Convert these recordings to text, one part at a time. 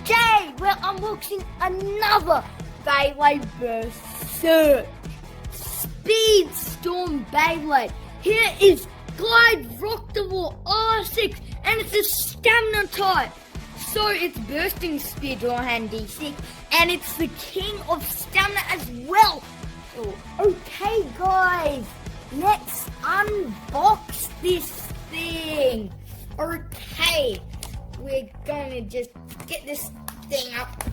Today we're unboxing another Beyblade Berserk Speedstorm Beyblade. Here is Rokrtavor R6 and it's a stamina type. So it's bursting speed on D6 and it's the king of stamina as well. So, okay guys, let's unbox this thing. Okay, we're gonna just get this thing up.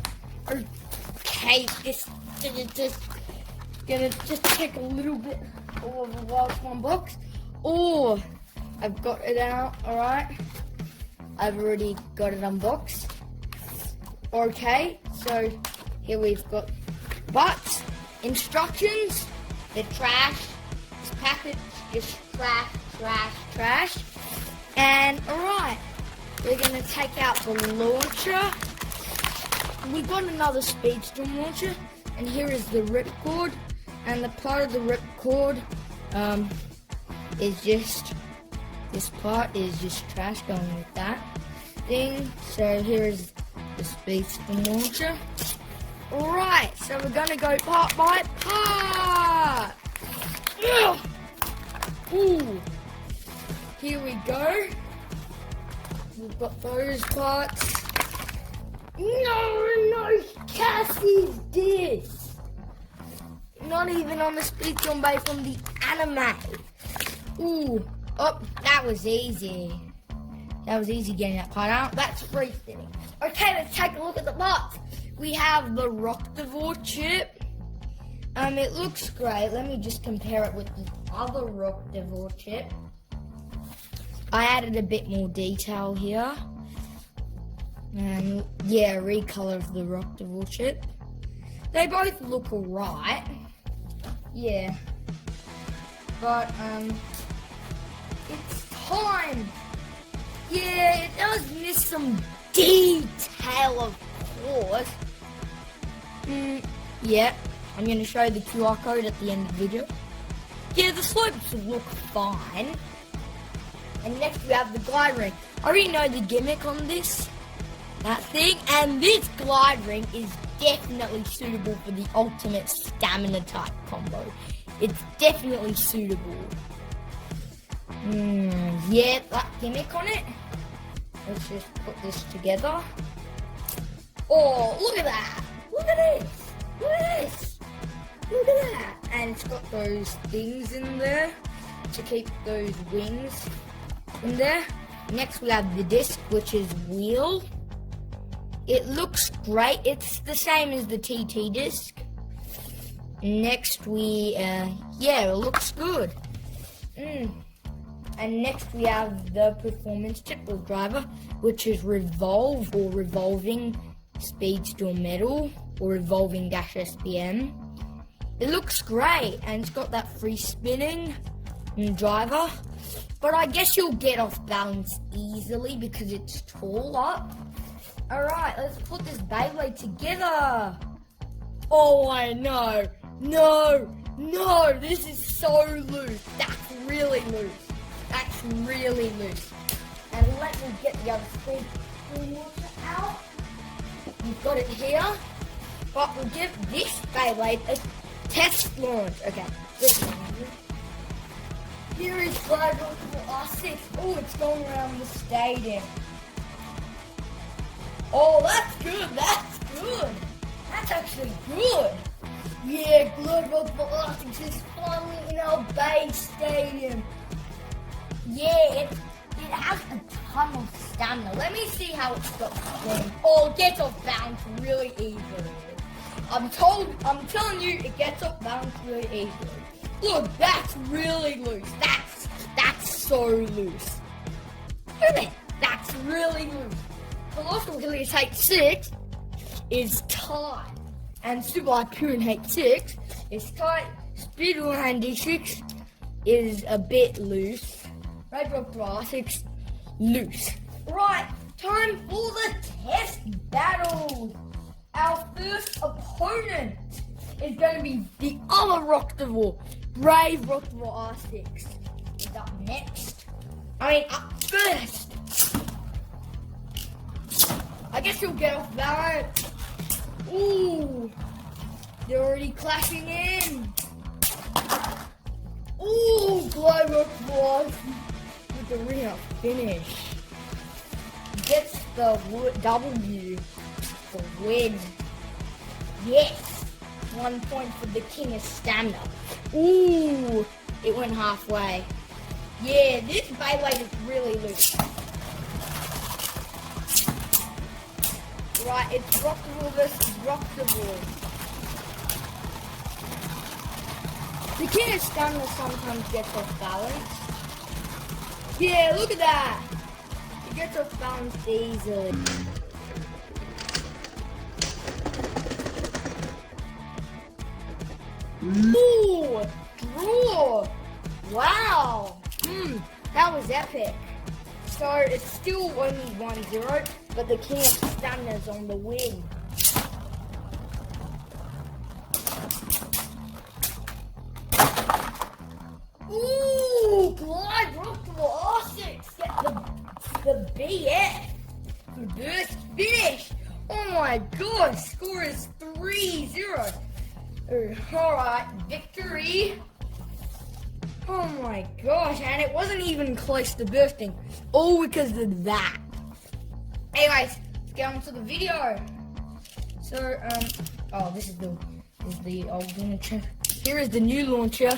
Okay, this is just gonna take a little bit of a while to unbox. Oh, I've got it out, alright. I've already got it unboxed. Okay, so here we've got but instructions, the trash, this package is trash. And alright, we're gonna take out the launcher. We got another Speedstorm launcher, and here is the ripcord. And the part of the ripcord is just this part is just trash going with that thing. So here is the Speedstorm launcher. Alright, so we're gonna go part by part. Ooh. Here we go. We've got those parts. No, Cassie's this. Not even on the Speedstorm Bay from the anime. Ooh, oh, that was easy. That was easy getting that part out. That's free fitting. Okay, let's take a look at the parts. We have the Rokrtavor chip. It looks great. Let me just compare it with the other Rokrtavor chip. I added a bit more detail here. And yeah, recolor of the Rokrtavor chip. They both look alright. Yeah. But it's time. Yeah, it does miss some detail, of course. Yeah, I'm going to show you the QR code at the end of the video. Yeah, the slopes look fine. And next we have the glide ring. I already know the gimmick on this, that thing, and this glide ring is definitely suitable for the ultimate stamina type combo. It's definitely suitable. Yeah, that gimmick on it. Let's just put this together. Oh, look at that! Look at this! Look at this! Look at that! And it's got those things in there to keep those wings in there. Next we have the disc, which is wheel. It looks great. It's the same as the TT disc. Next we, yeah, it looks good. And next we have the performance chip or driver, which is revolve or revolving Speedstorm metal or revolving dash SPM. It looks great and it's got that free spinning driver, but I guess you'll get off balance easily because it's taller. Alright, let's put this Beyblade together. Oh, I know. No, this is so loose. That's really loose. That's really loose. And let me get the other Speedstorm launcher out. You've got it here. But we'll give this Beyblade a test launch. Okay, this one. Here is Rokrtavor R6. Oh, it's going around the stadium. Oh, that's good. That's good. That's actually good. Yeah, Rokrtavor R6 is finally in our Beystadium. Yeah, it has a ton of stamina. Let me see how it's got going. Oh, it gets off balance really easily. I'm telling you, it gets off balance really easily. Look, that's really loose. That's so loose. Look at it. That's really loose. The last one we're going to take 6 is tight. And Super IQ in H6 is tight. Speedstorm D6 is a bit loose. Rokrtavor R6 loose. Right, time for the test battle. Our first opponent is going to be the other Rokrtavor, Rokrtavor R6. Is up next. Up first. I guess he'll get off balance. Ooh, they're already clashing in. Ooh, Global Plus with the real finish. Gets the W for win. Yes, 1 point for the King of Stamina. Ooh, it went halfway. Yeah, this Beyblade is really loose. Right, it's Rokrtavor versus Rokrtavor. The King of Stamina sometimes gets off balance. Yeah, look at that. He gets off balance easily. Ooh, draw. Wow. That was epic. So it's still only 1-0, but the King of Stamina's on the win. Ooh, Glide Rokrtavor R6 get the BF. The burst finish. Oh my god, score is 3-0. Alright, victory. Oh my gosh, and it wasn't even close to bursting. All because of that. Anyways, let's get on to the video. So, oh, this is the old launcher. Here is the new launcher.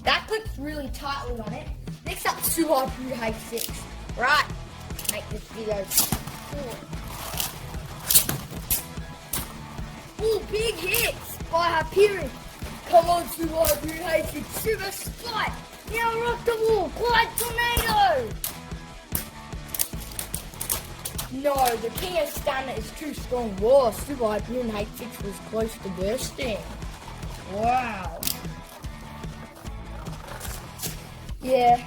That clips really tightly on it. Next up, Rokrtavor R6. Right, make this video short. Ooh, big hits by Hyperion. Come on, Rokrtavor R6, Super Spike. Now Rokrtavor, Glide Tornado. No, the King of Stamina is too strong. Whoa, Rokrtavor R6 was close to bursting. Wow. Yeah.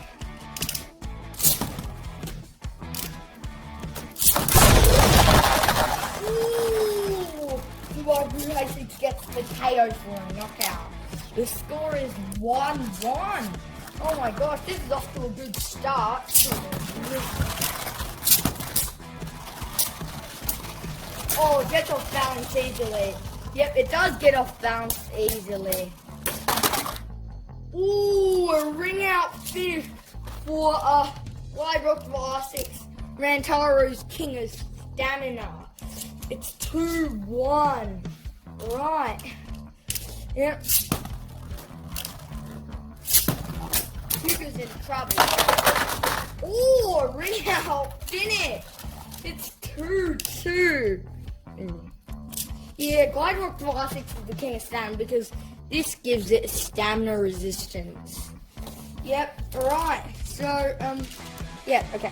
Ooh, Rokrtavor R6 gets potatoes for a knockout. The score is 1-1. Oh my gosh, this is off to a good start. Oh, it gets off balance easily. Yep, it does get off balance easily. Ooh, a ring out finish for Glide Rokrtavor R6. Rantaro's King of Stamina. It's 2-1. Right. Yep. Hugo's in trouble. Ooh, a ring out finish. It's 2-2. Yeah, Glide Rokrtavor R6 is the King of Stamina because this gives it stamina resistance. Yep, alright. So, yeah, okay.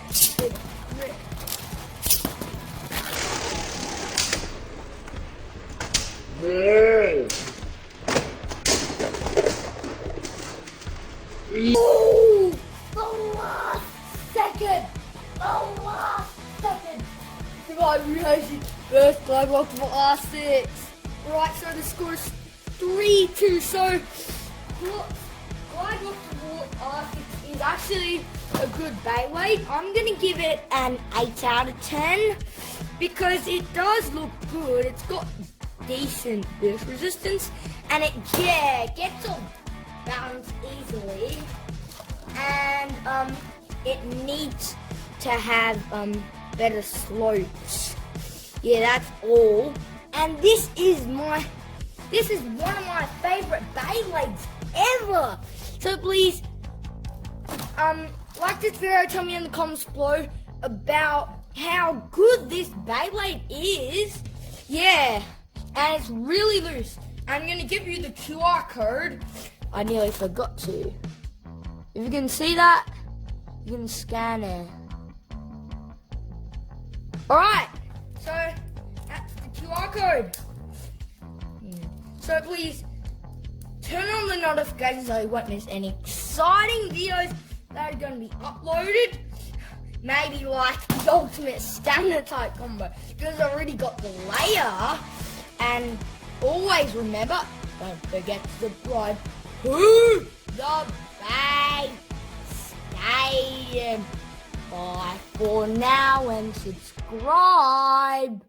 Ooh! The last second! The last second! Rokrtavor R6 versus Glide Rokrtavor R6. Right, so the score is 3-2. So, Glide Rokrtavor R6 is actually a good Beyblade. I'm going to give it an 8 out of 10 because it does look good. It's got decent burst resistance and it gets off balance easily, and it needs to have better slopes. Yeah, that's all. And this is one of my favorite Beyblades ever. So please like this video, tell me in the comments below about how good this Beyblade is. Yeah, and it's really loose. I'm gonna give you the QR code. I nearly forgot to. If you can see that, you can scan it. Alright, so that's the QR code. So please turn on the notifications so you won't miss any exciting videos that are going to be uploaded. Maybe like the ultimate stamina type combo because I already got the layer. And always remember, don't forget to subscribe to the Beystadium. Bye for now and subscribe.